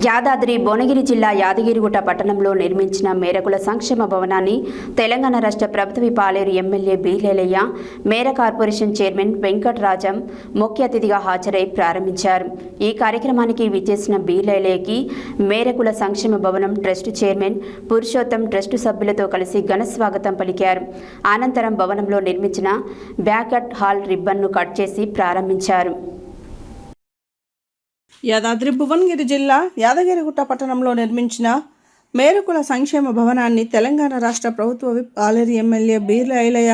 యాదాద్రి భువనగిరి జిల్లా యాదగిరిగుట్ట పట్టణంలో నిర్మించిన మేరకుల సంక్షేమ భవనాన్ని తెలంగాణ రాష్ట్ర ప్రభుత్వ పాలేరు ఎమ్మెల్యే బీలేలయ్య మేర కార్పొరేషన్ చైర్మన్ వెంకటరాజం ముఖ్య అతిథిగా హాజరై ప్రారంభించారు. ఈ కార్యక్రమానికి విచ్చేసిన బీలేలయ్యకి మేరకుల సంక్షేమ భవనం ట్రస్ట్ చైర్మన్ పురుషోత్తం ట్రస్ట్ సభ్యులతో కలిసి ఘన స్వాగతం పలికారు. అనంతరం భవనంలో నిర్మించిన బ్యాంక్వెట్ హాల్ రిబ్బన్ను కట్ చేసి ప్రారంభించారు. యాదాద్రి భువనగిరి జిల్లా యాదగిరిగుట్ట పట్టణంలో నిర్మించిన మేరకుల సంక్షేమ భవనాన్ని తెలంగాణ రాష్ట్ర ప్రభుత్వ విప్ పాలేరు ఎమ్మెల్యే బీలేలయ్య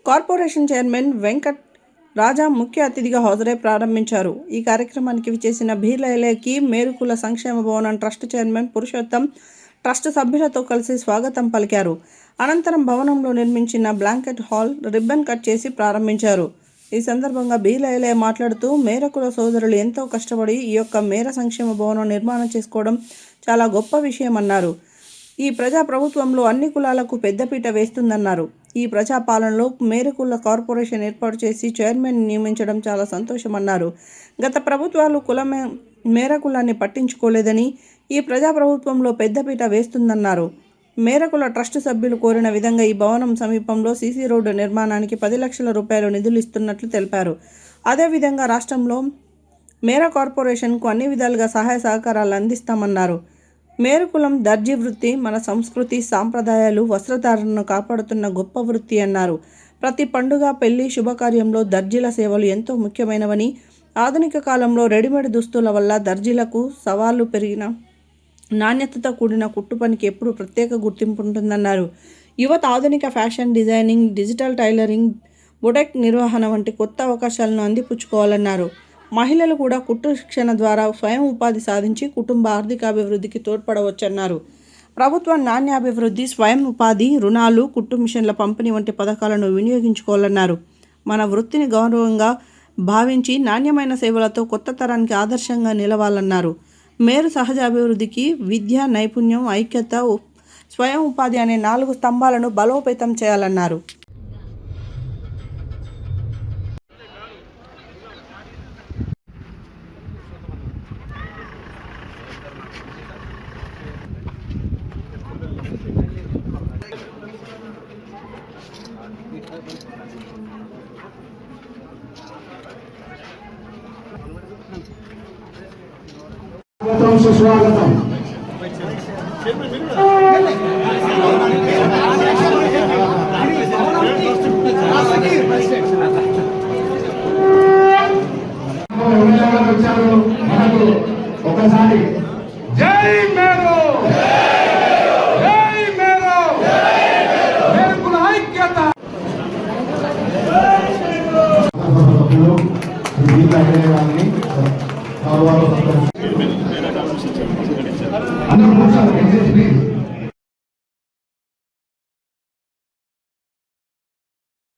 కార్పొరేషన్ చైర్మన్ వెంకట్ రాజా ముఖ్య అతిథిగా హాజరై ప్రారంభించారు. ఈ కార్యక్రమానికి విచ్చేసిన బీలేలయ్యకి మేరకుల సంక్షేమ భవనం ట్రస్ట్ చైర్మన్ పురుషోత్తం ట్రస్ట్ సభ్యులతో కలిసి స్వాగతం పలికారు. అనంతరం భవనంలో నిర్మించిన బ్లాంకెట్ హాల్ రిబ్బన్ కట్ చేసి ప్రారంభించారు. ఈ సందర్భంగా బీలేలయ్య మాట్లాడుతూ మేరకుల సోదరులు ఎంతో కష్టపడి ఈ యొక్క మేర సంక్షేమ భవనం నిర్మాణం చేసుకోవడం చాలా గొప్ప విషయం అన్నారు. ఈ ప్రజా ప్రభుత్వంలో అన్ని కులాలకు పెద్దపీట వేస్తుందన్నారు. ఈ ప్రజాపాలనలో మేరకుల కార్పొరేషన్ ఏర్పాటు చేసి చైర్మన్ నియమించడం చాలా సంతోషమన్నారు. గత ప్రభుత్వాలు మేరకులాన్ని పట్టించుకోలేదని ఈ ప్రజా ప్రభుత్వంలో పెద్దపీట వేస్తుందన్నారు. మేరకుల ట్రస్ట్ సభ్యులు కోరిన విధంగా ఈ భవనం సమీపంలో సీసీ రోడ్డు నిర్మాణానికి 10 లక్షల రూపాయలు నిధులు ఇస్తున్నట్లు తెలిపారు. అదేవిధంగా రాష్ట్రంలో మేర కార్పొరేషన్కు అన్ని విధాలుగా సహాయ సహకారాలు అందిస్తామన్నారు. మేరకులం దర్జీ వృత్తి మన సంస్కృతి సాంప్రదాయాలు వస్త్రధారణను కాపాడుతున్న గొప్ప వృత్తి అన్నారు. ప్రతి పండుగ పెళ్లి శుభకార్యంలో దర్జీల సేవలు ఎంతో ముఖ్యమైనవని, ఆధునిక కాలంలో రెడీమేడ్ దుస్తుల వల్ల దర్జీలకు సవాళ్లు పెరిగిన నాణ్యతతో కూడిన కుట్టు పనికి ఎప్పుడు ప్రత్యేక గుర్తింపు ఉంటుందన్నారు. యువత ఆధునిక fashion designing, digital tailoring, boutique నిర్వహణ వంటి కొత్త అవకాశాలను అందిపుచ్చుకోవాలన్నారు. మహిళలు కూడా కుట్టు శిక్షణ ద్వారా స్వయం ఉపాధి సాధించి కుటుంబ ఆర్థికాభివృద్ధికి తోడ్పడవచ్చన్నారు. ప్రభుత్వం నాణ్యాభివృద్ధి, స్వయం ఉపాధి, రుణాలు, కుట్టు మిషన్ల పంపిణీ వంటి పథకాలను వినియోగించుకోవాలన్నారు. మన వృత్తిని గౌరవంగా భావించి నాణ్యమైన సేవలతో కొత్త తరానికి ఆదర్శంగా నిలవాలన్నారు. మేరు సహజ అభివృద్ధికి విద్య, నైపుణ్యం, ఐక్యత, స్వయం ఉపాధి అనే 4 స్తంభాలను బలోపేతం చేయాలన్నారు. సుస్వాగతం. వచ్చారు మనకు ఒకసారి జై మేరో, జై మేరో, మేరకుల ఐక్యత.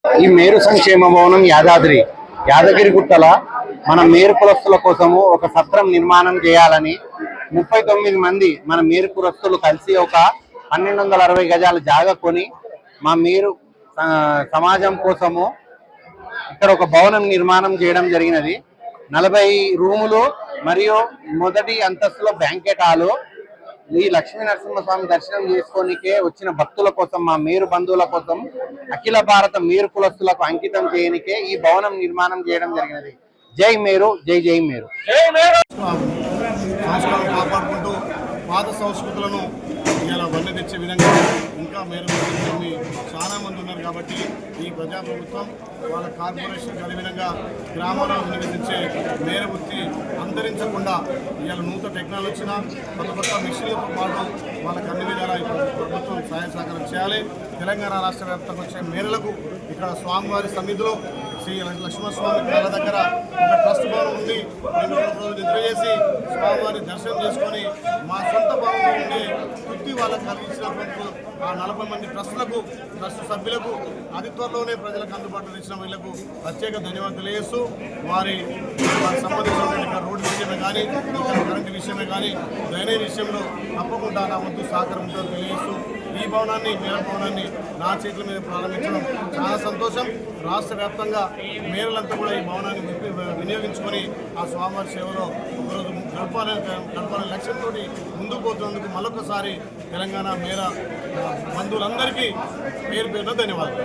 ఈ మేరు సంక్షేమ భవనం యాదగిరిగుట్టల మన మేరు కులస్తుల కోసము ఒక సత్రం నిర్మాణం చేయాలని 39 మంది మన మేరు కులస్తులు కలిసి ఒక 1260 గజాల జాగా కొని మా మేరు సమాజం కోసము ఇక్కడ ఒక భవనం నిర్మాణం చేయడం జరిగినది. 40 రూములు మరియు మొదటి అంతస్తులో బ్యాంకెట్ హాలు. ఈ లక్ష్మీ నరసింహస్వామి దర్శనం చేసుకోనికే వచ్చిన భక్తుల కోసం, మా మేరు బంధువుల కోసం, అఖిల భారత మేరు కులస్తులకు అంకితం చేయనికే ఈ భవనం నిర్మాణం చేయడం జరిగినది. జై మేరు, జై జై మేరు. కాపాడుకుంటూ పాత సంస్కృతులను ఇలా వన్నె తెచ్చే విధంగా ఇంకా మేరు చాలా మంది ఉన్నారు. కాబట్టి ఈ ప్రజాప్రభుత్వం వాళ్ళ కార్పొరేషన్ అదేవిధంగా గ్రామాల్లో నివసించే మేర వృత్తి అంతరించకుండా ఇవాళ నూతన టెక్నాలజీ వచ్చిన కొత్త మిషన్లతో పాటు వాళ్ళకి అన్ని విధాలా ప్రభుత్వం సహాయ సహకారం చేయాలి. తెలంగాణ రాష్ట్ర వ్యాప్తంగా వచ్చే మేరలకు ఇక్కడ స్వామివారి సన్నిధిలో శ్రీ లక్ష్మణస్వామి కళ దగ్గర ఒక ట్రస్ట్ భవనం ఉంది. మేము నిద్ర చేసి స్వామివారిని దర్శనం చేసుకొని మా సొంత భవనం నుండి తృప్తి వాళ్ళకు కలిగించినటువంటి ఆ 40 మంది ట్రస్ట్ సభ్యులకు అతి త్వరలోనే ప్రజలకు అందుబాటులో ఇచ్చిన వీళ్లకు ప్రత్యేక ధన్యవాదాలు తెలియజేస్తూ వారికి సంబంధించిన రోడ్డు విషయమే కానీ, కరెంటు విషయమే కానీ, డ్రైనేజ్ విషయంలో తప్పకుండా నా వంతు సహకారం ఉంటుందని తెలియజేస్తూ ఈ భవనాన్ని, మేర భవనాన్ని నా చేతుల మీద ప్రారంభించడం చాలా సంతోషం. రాష్ట్ర వ్యాప్తంగా మేరలంతా కూడా ఈ భవనాన్ని వినియోగించుకొని ఆ స్వామివారి సేవలో ఒకరోజు గడపాలనే లక్ష్యంతో ముందుకు పోతున్నందుకు మరొకసారి తెలంగాణ మేర బంధువులందరికీ పేరు పేరున ధన్యవాదాలు.